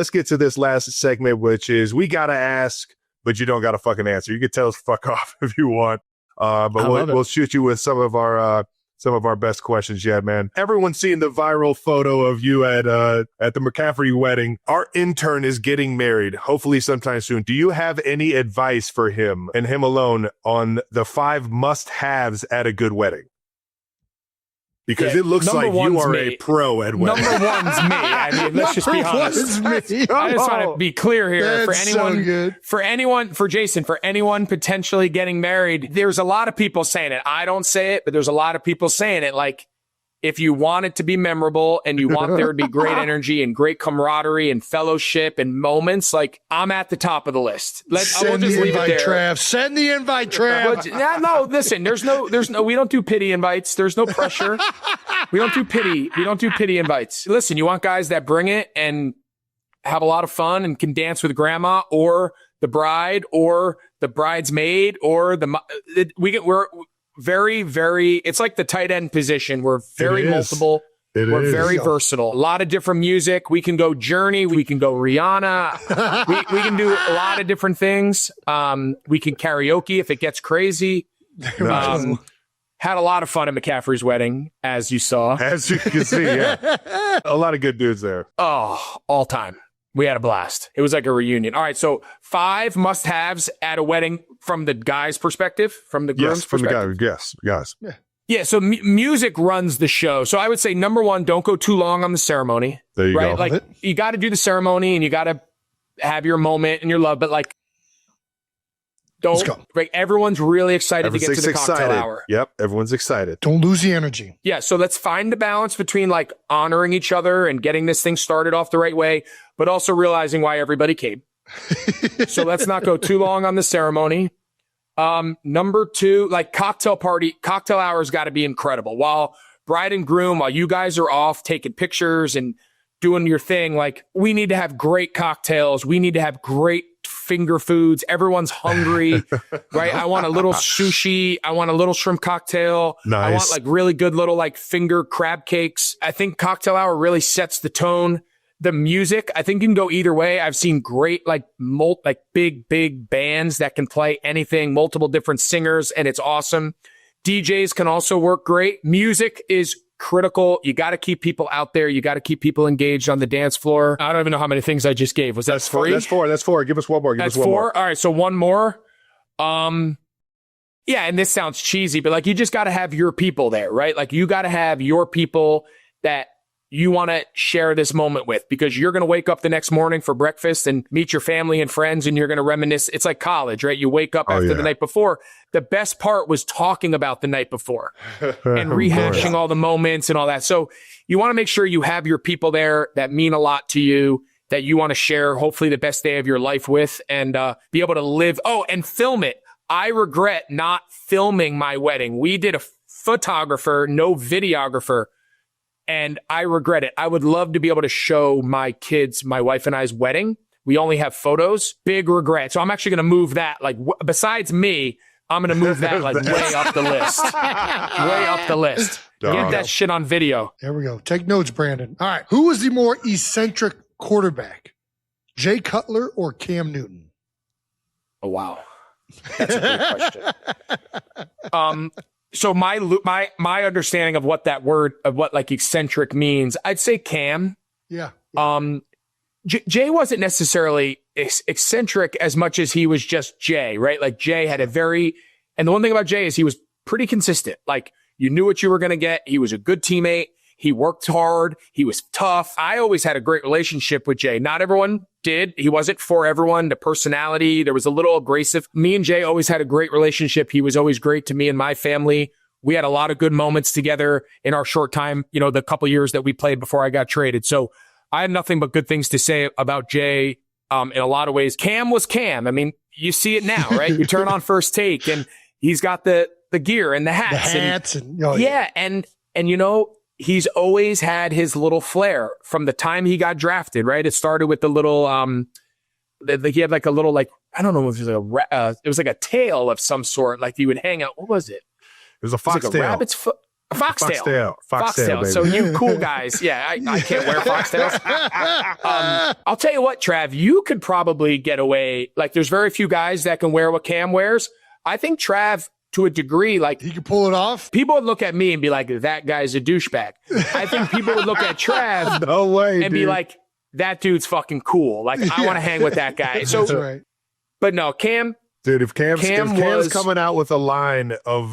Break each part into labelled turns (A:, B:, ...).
A: Let's get to this last segment, which is we got to ask, but you don't got to fucking answer. You can tell us fuck off if you want. But we'll shoot you with some of our best questions yet, man. Everyone's seen the viral photo of you at the McCaffrey wedding. Our intern is getting married, hopefully sometime soon. Do you have any advice for him and him alone on the 5 must-haves at a good wedding? Because it looks like you are a pro at weddings.
B: Number one's me. I mean, let's just be honest. I just want to be clear here. For anyone potentially getting married, there's a lot of people saying it. I don't say it, but there's a lot of people saying it. Like, if you want it to be memorable and you want there to be great energy and great camaraderie and fellowship and moments, like, I'm at the top of the list.
C: Send the invite, Trav. Send the invite, Trav.
B: No, listen, there's no, we don't do pity invites. There's no pressure. We don't do pity invites. Listen, you want guys that bring it and have a lot of fun and can dance with grandma or the bride or the bridesmaid or we're very, very, it's like the tight end position. We're very multiple. We're very versatile. A lot of different music. We can go Journey. We can go Rihanna. we can do a lot of different things. We can karaoke if it gets crazy. Had a lot of fun at McCaffrey's wedding, as you saw.
A: As you can see, yeah. A lot of good dudes there.
B: Oh, all time. We had a blast. It was like a reunion. All right, so 5 must-haves at a wedding from the guy's perspective, from the groom's perspective.
A: Yes, guys.
B: Yeah, so music runs the show. So I would say, number 1, don't go too long on the ceremony.
A: There you go.
B: Like, you got to do the ceremony and you got to have your moment and your love, but like, don't. Like, everyone's really excited to get to the cocktail hour.
A: Yep, everyone's excited.
C: Don't lose the energy.
B: Yeah, so let's find the balance between like honoring each other and getting this thing started off the right way, but also realizing why everybody came. So let's not go too long on the ceremony. Number 2, like cocktail hour's got to be incredible. While bride and groom, while you guys are off taking pictures and doing your thing, like, we need to have great cocktails. We need to have great finger foods. Everyone's hungry, right? I want a little sushi. I want a little shrimp cocktail.
A: Nice.
B: I want like really good little like finger crab cakes. I think cocktail hour really sets the tone. The music, I think you can go either way. I've seen great, like, big bands that can play anything, multiple different singers, and it's awesome. DJs can also work great. Music is critical. You got to keep people out there. You got to keep people engaged on the dance floor. I don't even know how many things I just gave. Was that 3?
A: That's 4. Give us one more.
B: That's 4. All right, so one more. Yeah, and this sounds cheesy, but like, you just got to have your people there, right? Like, you got to have your people that you want to share this moment with, because you're going to wake up the next morning for breakfast and meet your family and friends, and you're going to reminisce. It's like college, right? You wake up after the night before. The best part was talking about the night before and rehashing all the moments and all that. So you want to make sure you have your people there that mean a lot to you, that you want to share hopefully the best day of your life with, and be able to live. Oh, and film it. I regret not filming my wedding. We did a photographer, no videographer. And I regret it. I would love to be able to show my kids, my wife and I's wedding. We only have photos. Big regret. So I'm actually going to move that. Like, besides me, I'm going to move that like way up the list. Way up the list. Get that shit on video.
C: There we go. Take notes, Brandon. All right. Who was the more eccentric quarterback? Jay Cutler or Cam Newton?
B: Oh, wow. That's a great question. So my understanding of what that word, of what like eccentric means, I'd say Cam.
C: Yeah.
B: Jay wasn't necessarily eccentric as much as he was just Jay, right? Like, Jay had and the one thing about Jay is he was pretty consistent. Like, you knew what you were going to get. He was a good teammate. He worked hard. He was tough. I always had a great relationship with Jay. Not everyone did. He wasn't for everyone. The personality, there was a little abrasive. Me and Jay always had a great relationship. He was always great to me and my family. We had a lot of good moments together in our short time, the couple years that we played before I got traded. So I have nothing but good things to say about Jay. In a lot of ways, Cam was Cam. I mean, you see it now, right? You turn on First Take and he's got the gear and the hats. He's always had his little flair from the time he got drafted, right? It started with the little, he had like a little, like, I don't know if it was it was like a tail of some sort. Like, he would hang out. What was it?
A: It was a foxtail.
B: Like a rabbit's foot. Foxtail.
A: Foxtail, baby.
B: So you cool guys. Yeah, I can't wear foxtails. I'll tell you what, Trav, you could probably get away. Like, there's very few guys that can wear what Cam wears. I think Trav, to a degree, like,
C: he could pull it off.
B: People would look at me and be like, that guy's a douchebag. I think people would look at Trav
A: no way,
B: and be like, that dude's fucking cool. Like, I want to hang with that guy. So,
C: That's right.
B: But no, Cam.
A: Dude, if Cam's coming out with a line of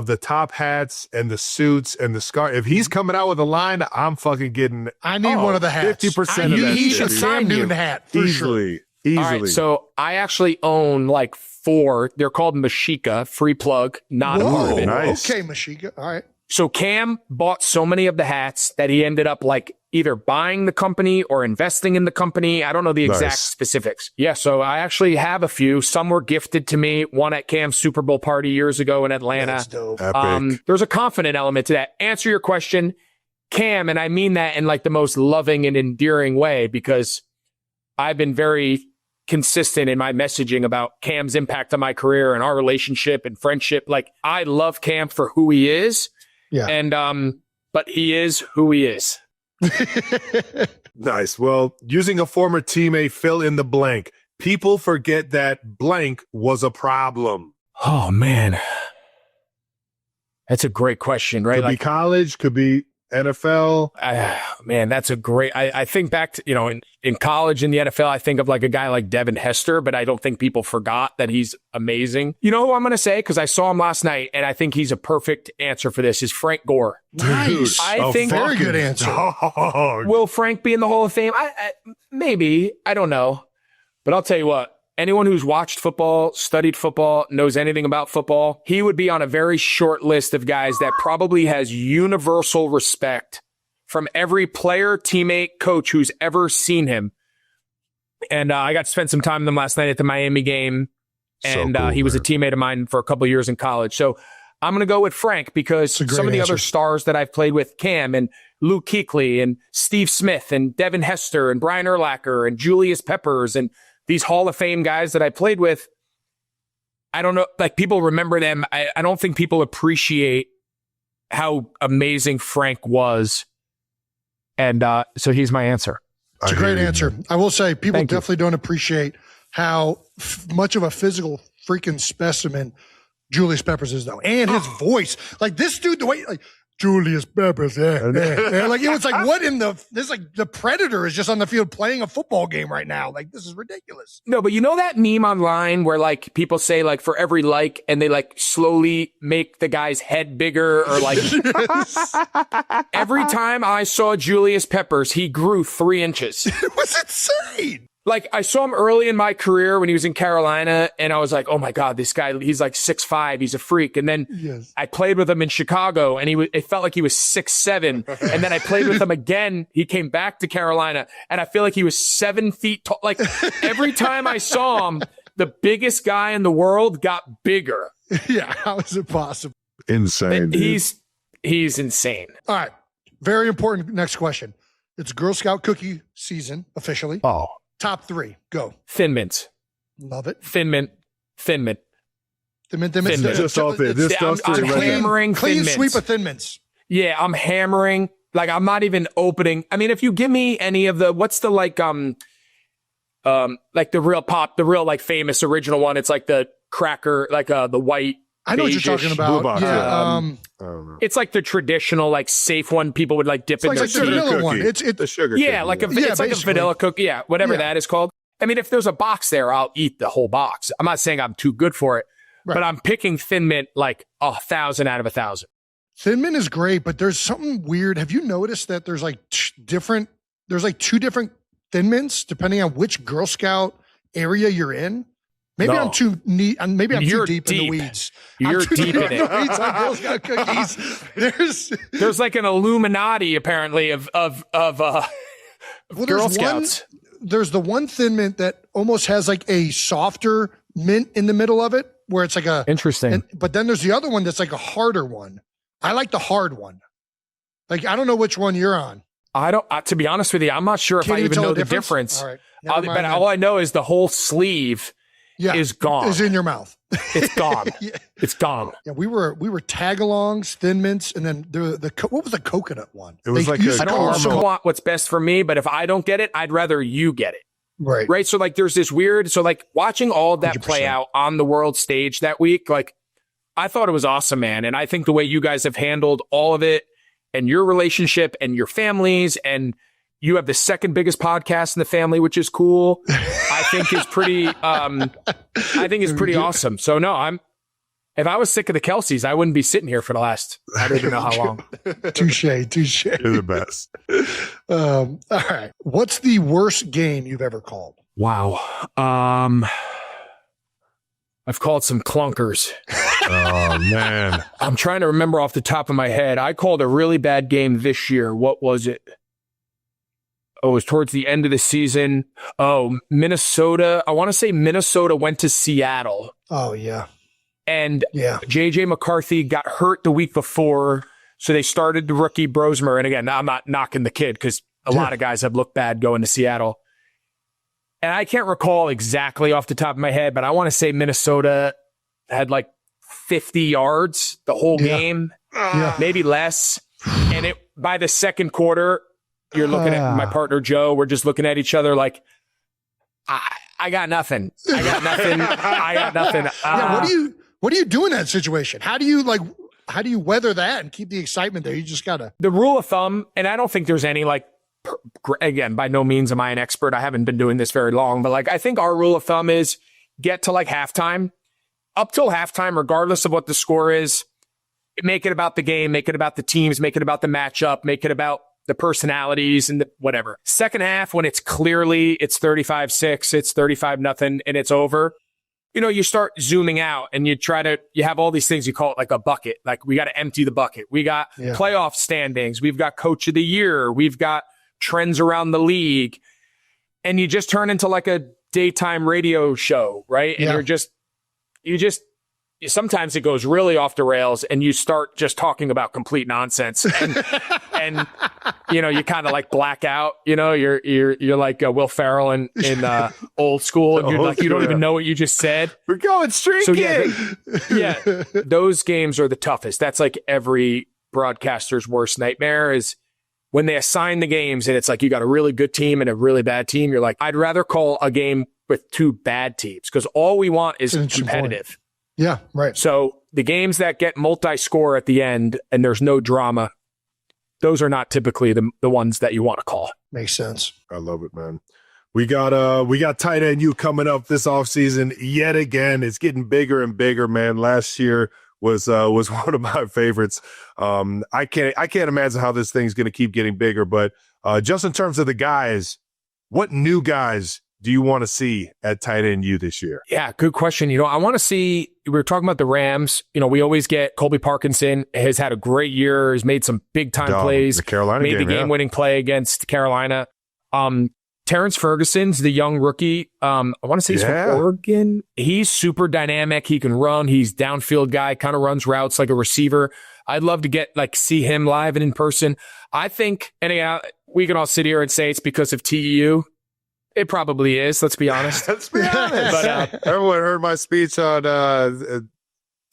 A: the top hats and the suits and the scarf, if he's coming out with a line, I'm fucking getting.
C: I need one of the hats.
A: 50% of that.
C: He
A: shit.
C: should sign Newton hat for
A: Easily.
C: sure.
B: All right, so I actually own like 4. They're called Mashika, free plug, not a part of it.
A: Nice.
C: Okay, Mashika. All right.
B: So Cam bought so many of the hats that he ended up like either buying the company or investing in the company. I don't know the exact specifics. Yeah, so I actually have a few. Some were gifted to me. One at Cam's Super Bowl party years ago in Atlanta.
C: That's dope.
A: Epic.
B: There's a confident element to that. Answer your question, Cam, and I mean that in like the most loving and endearing way, because I've been very consistent in my messaging about Cam's impact on my career and our relationship and friendship. Like, I love Cam for who he is.
C: Yeah.
B: And but he is who he is.
A: Nice. Well, using a former teammate, fill in the blank. People forget that blank was a problem.
B: Oh man. That's a great question, right?
A: Could be college, could be NFL.
B: Man, that's a great. I think back to, in college in the NFL, I think of like a guy like Devin Hester, but I don't think people forgot that he's amazing. You know who I'm going to say? Because I saw him last night, and I think he's a perfect answer for this, is Frank Gore.
C: Nice.
B: I think
C: very good answer.
A: Dog.
B: Will Frank be in the Hall of Fame? Maybe. I don't know. But I'll tell you what. Anyone who's watched football, studied football, knows anything about football, he would be on a very short list of guys that probably has universal respect from every player, teammate, coach who's ever seen him. And I got to spend some time with him last night at the Miami game. And he was a teammate of mine for a couple of years in college. So I'm going to go with Frank because some of the other stars that I've played with, Cam and Luke Kuechly and Steve Smith and Devin Hester and Brian Urlacher and Julius Peppers and these Hall of Fame guys that I played with, I don't know, like people remember them. I don't think people appreciate how amazing Frank was. And so he's my answer.
C: It's a great answer. I will say people definitely don't appreciate how much of a physical freaking specimen Julius Peppers is, though. And his voice. Like this dude, the way, like, Julius Peppers, like it was like, what in the, this like the Predator is just on the field playing a football game right now. Like, this is ridiculous.
B: No, but you know that meme online where like people say like for every like, and they like slowly make the guy's head bigger or like every time I saw Julius Peppers, he grew 3 inches.
C: It was insane.
B: Like, I saw him early in my career when he was in Carolina, and I was like, oh my God, this guy, he's like 6'5", he's a freak. And then I played with him in Chicago, and it felt like he was 6'7". And then I played with him again. He came back to Carolina, and I feel like he was 7 feet tall. Like, every time I saw him, the biggest guy in the world got bigger.
C: Yeah, how is it possible?
A: Insane.
B: He's insane.
C: All right, very important next question. It's Girl Scout cookie season, officially.
A: Oh.
C: Top 3, go.
B: Thin Mint.
C: Love it.
B: Thin Mint.
C: Thin Mint.
A: Just all thin.
B: I'm hammering
C: clean
B: Thin
C: sweep
B: Mints.
C: of Thin Mints.
B: Yeah, I'm hammering. Like, I'm not even opening. I mean, if you give me any of the, what's the like the real pop, the real like famous original one. It's like the cracker, like the white.
C: I know what you're talking about.
A: Box,
C: yeah.
A: I don't know.
B: It's like the traditional, like safe one people would like dip in
C: It's
B: their
C: like the
B: tea.
C: vanilla one. It's
A: the sugar.
B: Yeah,
A: cookie,
B: like
A: yeah.
B: it's like a
C: basically.
B: vanilla cookie. Yeah, whatever
C: Yeah.
B: that is called. I mean, if there's a box there, I'll eat the whole box. I'm not saying I'm too good for it, but I'm picking Thin Mint like 1,000 out of 1,000.
C: Thin Mint is great, but there's something weird. Have you noticed that there's like there's like 2 different Thin Mints depending on which Girl Scout area you're in? Maybe
B: No.
C: I'm too neat. Maybe I'm
B: You're
C: too deep in the
B: deep.
C: weeds.
B: You're
C: I'm too
B: deep in it.
C: the weeds on Girl Scout cookies.
B: There's like an Illuminati apparently of Girl
C: there's
B: Scouts.
C: There's the one Thin Mint that almost has like a softer mint in the middle of it, where it's like a
B: Interesting.
C: but then there's the other one that's like a harder one. I like the hard one. Like, I don't know which one you're on.
B: I don't. To be honest with you, I'm not sure if
C: Can't
B: I even
C: tell
B: know the difference.
C: All right.
B: But all I know is the whole sleeve is gone.
C: Is in your mouth.
B: It's gone.
C: Yeah.
B: It's gone.
C: Yeah, we were tagalongs, Thin Mints, and then the what was the coconut one?
A: It was like
B: I don't want what's best for me, but if I don't get it, I'd rather you get it.
C: Right.
B: Right. So like there's this weird, so like watching all of that
C: 100%.
B: play out on the world stage that week, like I thought it was awesome, man. And I think the way you guys have handled all of it and your relationship and your families, and you have the second biggest podcast in the family, which is cool. I think is pretty awesome. So no, if I was sick of the Kelces, I wouldn't be sitting here for the last, I don't even know how long.
C: Touche.
A: You're the best.
C: All right. What's the worst game you've ever called?
B: Wow. I've called some clunkers.
A: Oh, man.
B: I'm trying to remember off the top of my head. I called a really bad game this year. What was it? Oh, it was towards the end of the season. Oh, Minnesota. I want to say Minnesota went to Seattle.
C: Oh, yeah.
B: And JJ McCarthy got hurt the week before. So they started the rookie Brosmer. And again, I'm not knocking the kid because a lot of guys have looked bad going to Seattle. And I can't recall exactly off the top of my head, but I want to say Minnesota had like 50 yards the whole game, maybe less. And by the second quarter, you're looking at my partner, Joe. We're just looking at each other like, I got nothing. I got nothing. I got nothing.
C: What do you do in that situation? How do you weather that and keep the excitement there? You just gotta.
B: The rule of thumb, and I don't think there's any again, by no means am I an expert. I haven't been doing this very long, but I think our rule of thumb is get to halftime. Up till halftime, regardless of what the score is, make it about the game, make it about the teams, make it about the matchup, make it about the personalities and whatever. Second half, when it's 35-6, it's 35-0, and it's over. You start zooming out and you have all these things, you call it like a bucket. Like we got to empty the bucket. We got playoff standings. We've got coach of the year. We've got trends around the league. And you just turn into like a daytime radio show, right? And sometimes it goes really off the rails and you start just talking about complete nonsense. And you kind of black out, you're like Will Ferrell in Old School. And you're like, you don't even know what you just said.
A: We're going streaking.
B: So those games are the toughest. That's like every broadcaster's worst nightmare is when they assign the games and it's like, you got a really good team and a really bad team. You're like, I'd rather call a game with two bad teams because all we want is competitive.
C: Yeah, right.
B: So the games that get multi-score at the end and there's no drama, those are not typically the ones that you want to call.
C: Makes sense.
A: I love it, man. We got tight end you coming up this offseason yet again. It's getting bigger and bigger, man. Last year was one of my favorites. I can't imagine how this thing's going to keep getting bigger, but just in terms of the guys, what new guys do you want to see at tight end you this year?
B: Yeah, good question. I want to see, we were talking about the Rams. We always get Colby Parkinson has had a great year, has made some big time plays.
A: The Carolina
B: made the game winning play against Carolina. Terrence Ferguson's the young rookie. I want to say he's from Oregon. He's super dynamic. He can run. He's downfield guy, kind of runs routes like a receiver. I'd love to see him live and in person. I think, and we can all sit here and say it's because of TEU. It probably is. Let's be honest.
A: Let's be honest. But, everyone heard my speech on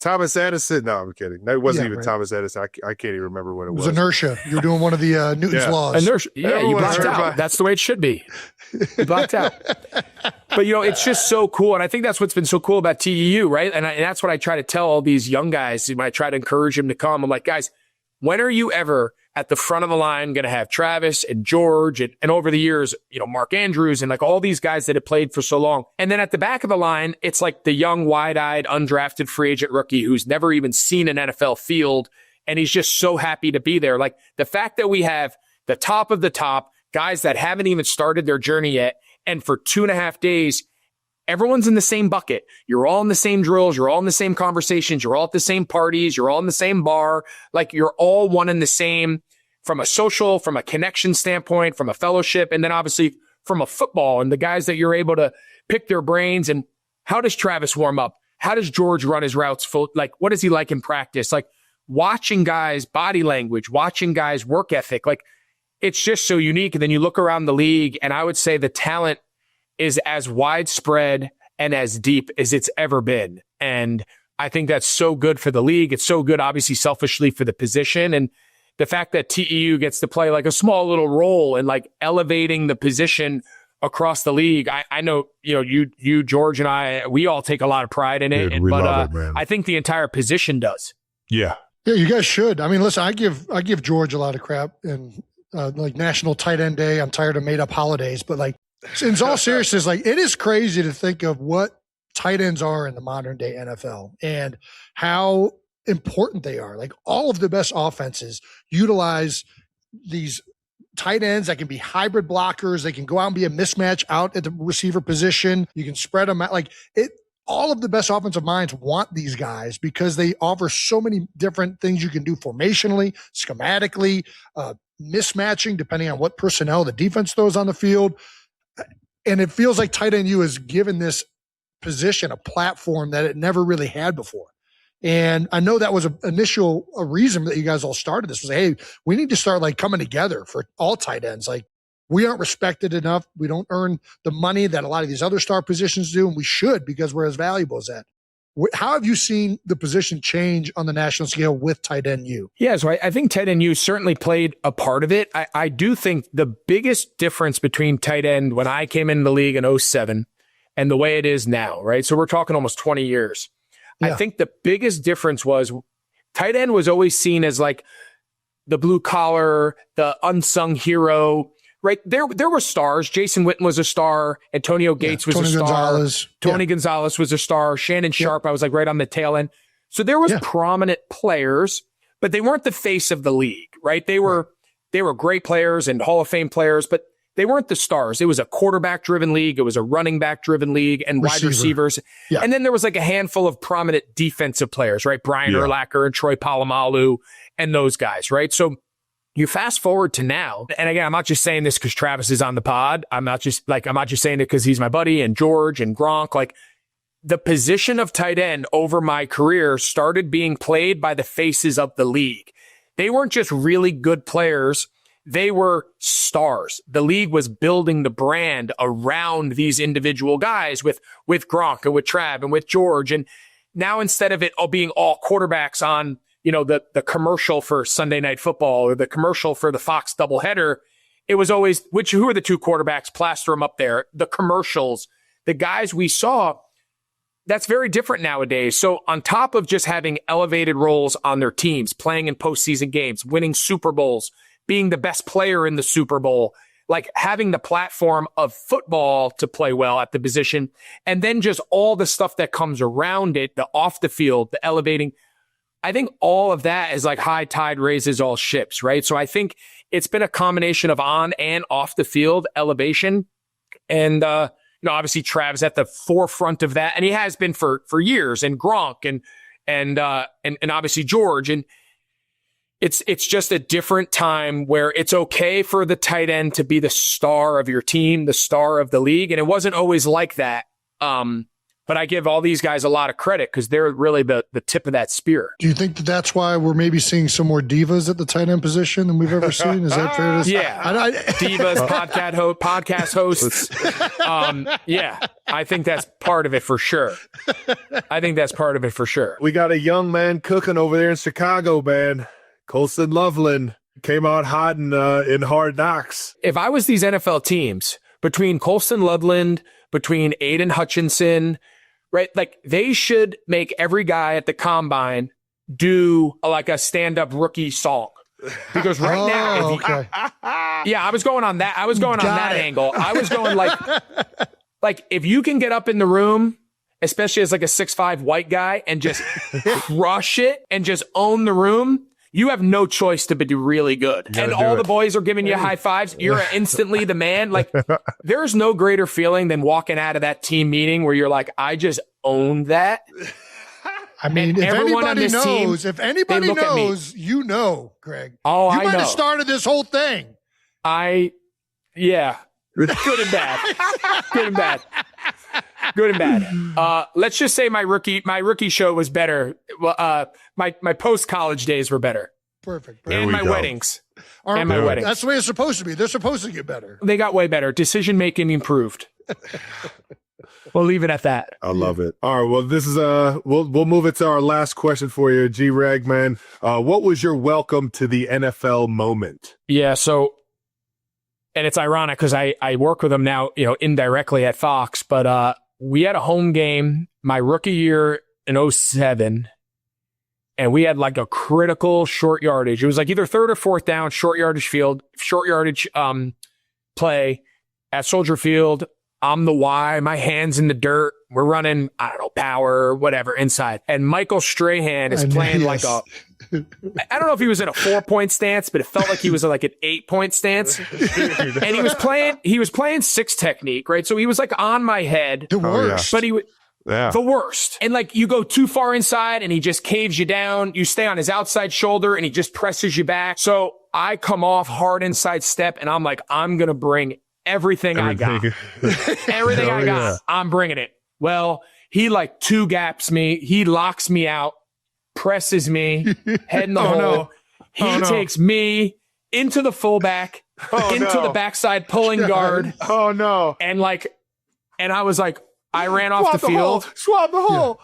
A: Thomas Edison. No, I'm kidding. No, it wasn't even Thomas Edison. I can't even remember what it was.
C: It was inertia. You were doing one of the Newton's laws.
B: Inertia. Yeah, you blacked out. That's the way it should be. You blacked out. But, it's just so cool. And I think that's what's been so cool about TEU, right? And that's what I try to tell all these young guys when I try to encourage them to come. I'm like, guys, when are you ever at the front of the line going to have Travis and George and over the years, Mark Andrews and all these guys that have played for so long. And then at the back of the line, it's like the young, wide-eyed, undrafted free agent rookie who's never even seen an NFL field. And he's just so happy to be there. Like the fact that we have the top of the top guys that haven't even started their journey yet. And for 2.5 days, everyone's in the same bucket. You're all in the same drills. You're all in the same conversations. You're all at the same parties. You're all in the same bar. Like you're all one and the same from a social, from a connection standpoint, from a fellowship, and then obviously from a football and the guys that you're able to pick their brains. And how does Travis warm up? How does George run his routes? What is he like in practice? Like watching guys' body language, watching guys' work ethic. Like it's just so unique. And then you look around the league and I would say the talent is as widespread and as deep as it's ever been. And I think that's so good for the league. It's so good, obviously, selfishly for the position. And the fact that TEU gets to play like a small little role in like elevating the position across the league. I know, you, George, and I, we all take a lot of pride in it.
A: Dude, we love it, man.
B: I think the entire position does.
A: Yeah.
C: Yeah, you guys should. I mean, listen, I give George a lot of crap and like National Tight End Day. I'm tired of made up holidays, but like in all seriousness, like it is crazy to think of what tight ends are in the modern day NFL and how important they are. Like all of the best offenses utilize these tight ends that can be hybrid blockers. They can go out and be a mismatch out at the receiver position. You can spread them out like it. All of the best offensive minds want these guys because they offer so many different things you can do formationally, schematically, mismatching, depending on what personnel the defense throws on the field. And it feels like tight end U has given this position a platform that it never really had before. And I know that was a reason that you guys all started this was, hey, we need to start like coming together for all tight ends. Like we aren't respected enough. We don't earn the money that a lot of these other star positions do. And we should, because we're as valuable as that. How have you seen the position change on the national scale with tight end U?
B: Yeah, so I think tight end U certainly played a part of it. I do think the biggest difference between tight end when I came into the league in 2007 and the way it is now, right? So we're talking almost 20 years. Yeah. I think the biggest difference was tight end was always seen as like the blue collar, the unsung hero, right? There were stars. Jason Witten was a star. Antonio Gates was a star.
C: Gonzalez.
B: Tony Gonzalez was a star. Shannon Sharp, I was like right on the tail end. So there was prominent players, but they weren't the face of the league, right? They were great players and Hall of Fame players, but they weren't the stars. It was a quarterback-driven league. It was a running back-driven league and wide receivers. Yeah. And then there was like a handful of prominent defensive players, right? Brian Urlacher and Troy Polamalu and those guys, right? So you fast forward to now, and again, I'm not just saying this because Travis is on the pod. I'm not just saying it because he's my buddy and George and Gronk. Like the position of tight end over my career started being played by the faces of the league. They weren't just really good players. They were stars. The league was building the brand around these individual guys with Gronk and with Trav and with George. And now instead of it all being all quarterbacks on, the commercial for Sunday Night Football or the commercial for the Fox doubleheader, it was always, who are the two quarterbacks? Plaster them up there. The commercials, the guys we saw, that's very different nowadays. So on top of just having elevated roles on their teams, playing in postseason games, winning Super Bowls, being the best player in the Super Bowl, like having the platform of football to play well at the position, and then just all the stuff that comes around it, the off the field, the elevating. I think all of that is like high tide raises all ships, right? So I think it's been a combination of on and off the field elevation. And, obviously Trav's at the forefront of that. And he has been for years, and Gronk and obviously George. And it's just a different time where it's okay for the tight end to be the star of your team, the star of the league. And it wasn't always like that. But I give all these guys a lot of credit because they're really the tip of that spear.
C: Do you think that that's why we're maybe seeing some more divas at the tight end position than we've ever seen? Is that fair to say?
B: Yeah. Divas, podcast hosts. I think that's part of it for sure.
A: We got a young man cooking over there in Chicago, man. Colson Loveland came out hot in Hard Knocks.
B: If I was these NFL teams, between Colson Loveland, between Aiden Hutchinson, right? Like they should make every guy at the combine do like a stand-up rookie song. Because right now, I was going on that. I was going on that angle. I was going like if you can get up in the room, especially as like a 6'5" white guy, and just crush it and just own the room, you have no choice to be really good. And all the boys are giving you high fives. You're instantly the man. Like there's no greater feeling than walking out of that team meeting where you're like, I just owned that.
C: I mean, if anybody knows, Greg.
B: Oh, I know.
C: You might have started this whole thing.
B: Good and bad. Good and bad. Let's just say my rookie show was better. My post-college days were better.
C: Perfect.
B: And my weddings.
C: That's the way it's supposed to be. They're supposed to get better.
B: They got way better. Decision-making improved. We'll leave it at that.
A: I love it. All right. Well, this is we'll move it to our last question for you, G-Reg, man. What was your welcome to the NFL moment?
B: Yeah. So, and it's ironic because I work with him now, indirectly at Fox, but we had a home game my rookie year in 2007. And we had like a critical short yardage. It was like either third or fourth down, short yardage play at Soldier Field. I'm the Y, my hand's in the dirt. We're running, I don't know, power, whatever, inside. And Michael Strahan is playing like I don't know if he was in a 4-point stance, but it felt like he was in like an 8-point stance. And he was playing 6 technique, right? So he was like on my head.
C: The worst.
B: But the worst. And like you go too far inside and he just caves you down. You stay on his outside shoulder and he just presses you back. So I come off hard inside step and I'm like, I'm going to bring everything I got. Everything I got. I'm bringing it. Well, he like 2 gaps me. He locks me out, presses me, head in the hole. No. He takes me into the fullback, into the backside pulling guard.
A: Oh no.
B: And I was like, I ran off the field.
A: Swab the hole.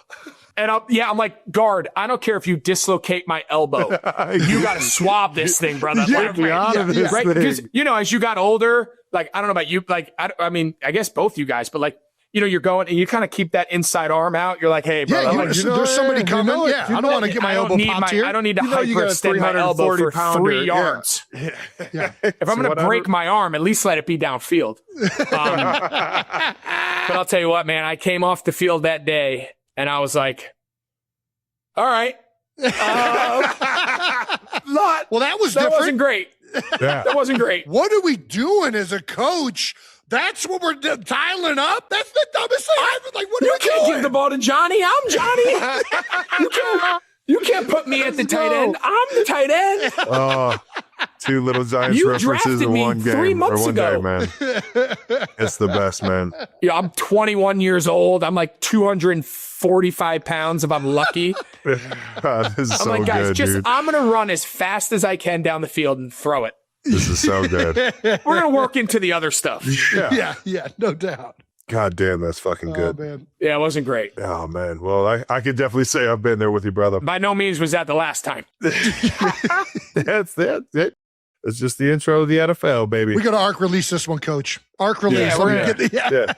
B: And I'm like, guard, I don't care if you dislocate my elbow. You got to swab this thing, brother.
A: Get me out of this thing.
B: Because, as you got older, like, I don't know about you, like, I mean, I guess both you guys, but like, you're going and you kind of keep that inside arm out. You're like, hey, bro,
C: there's somebody coming. I don't want to get my elbow popped here.
B: I don't need to hyperextend my elbow for 3 yards. Yeah. If I'm going to break my arm, at least let it be downfield. But I'll tell you what, man, I came off the field that day and I was like, all right.
C: Well, that
B: wasn't great.
A: Yeah.
B: That wasn't great.
C: What are we doing as a coach? That's what we're dialing up? That's the dumbest thing ever. Like, what are we doing?
B: You can't give the ball to Johnny. I'm Johnny. You can't put me at the tight end. I'm the tight end.
A: Oh, 2 little Giants references in one game.
B: 3 months ago.
A: Day, man. It's the best, man.
B: Yeah, I'm 21 years old. I'm like 245 pounds if I'm lucky.
A: This is
B: I'm like, guys,
A: dude.
B: I'm going to run as fast as I can down the field and throw it.
A: This is so good.
B: We're going to work into the other stuff.
C: Yeah, no doubt.
A: God damn, that's fucking good.
C: Man.
B: Yeah, it wasn't great.
A: Oh, man. Well, I could definitely say I've been there with you, brother.
B: By no means was that the last time.
A: That's it. It's just the intro of the NFL, baby.
C: We got to arc release this one, Coach. Arc release.
A: Yeah.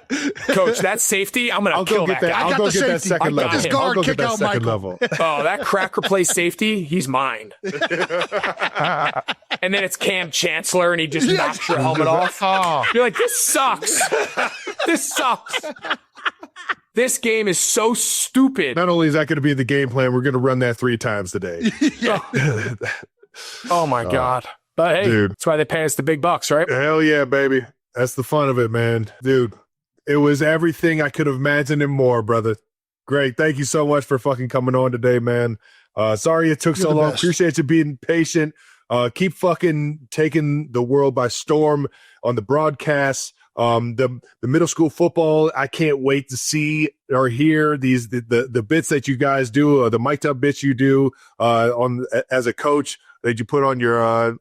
B: Coach, that safety, I'm going to kill that guy.
A: I'll go get that second level.
C: This guard kick out Michael.
B: Oh, that crack replace safety, he's mine. And then it's Cam Chancellor, and he just knocks your helmet off. Oh. You're like, this sucks. This sucks. This game is so stupid.
A: Not only is that going to be the game plan, we're going to run that 3 times today.
B: Oh, my God. But hey, dude, that's why they pay us the big bucks, right?
A: Hell yeah, baby. That's the fun of it, man. Dude, it was everything I could have imagined and more, brother. Great. Thank you so much for fucking coming on today, man. Sorry it took so long. Best. Appreciate you being patient. Keep fucking taking the world by storm on the broadcasts. The middle school football, I can't wait to see or hear the bits that you guys do, the mic'd up bits you do on as a coach that you put on your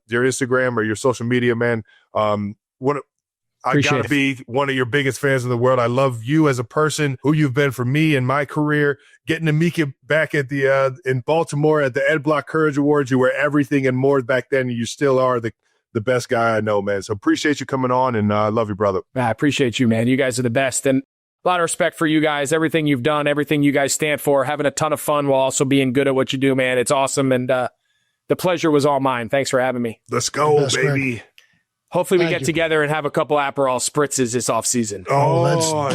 A: Instagram or your social media, man. I gotta be one of your biggest fans in the world. I love you as a person, who you've been for me in my career. Getting to meet you back at the in Baltimore at the Ed Block Courage Awards, you were everything and more back then. You still are the best guy I know, man. So appreciate you coming on, and I love you, brother.
B: I appreciate you, man. You guys are the best, and a lot of respect for you guys. Everything you've done, everything you guys stand for, having a ton of fun while also being good at what you do, man. It's awesome, and the pleasure was all mine. Thanks for having me.
A: Let's go, baby.
B: Hopefully we get together and have a couple Aperol spritzes this offseason.
A: Oh,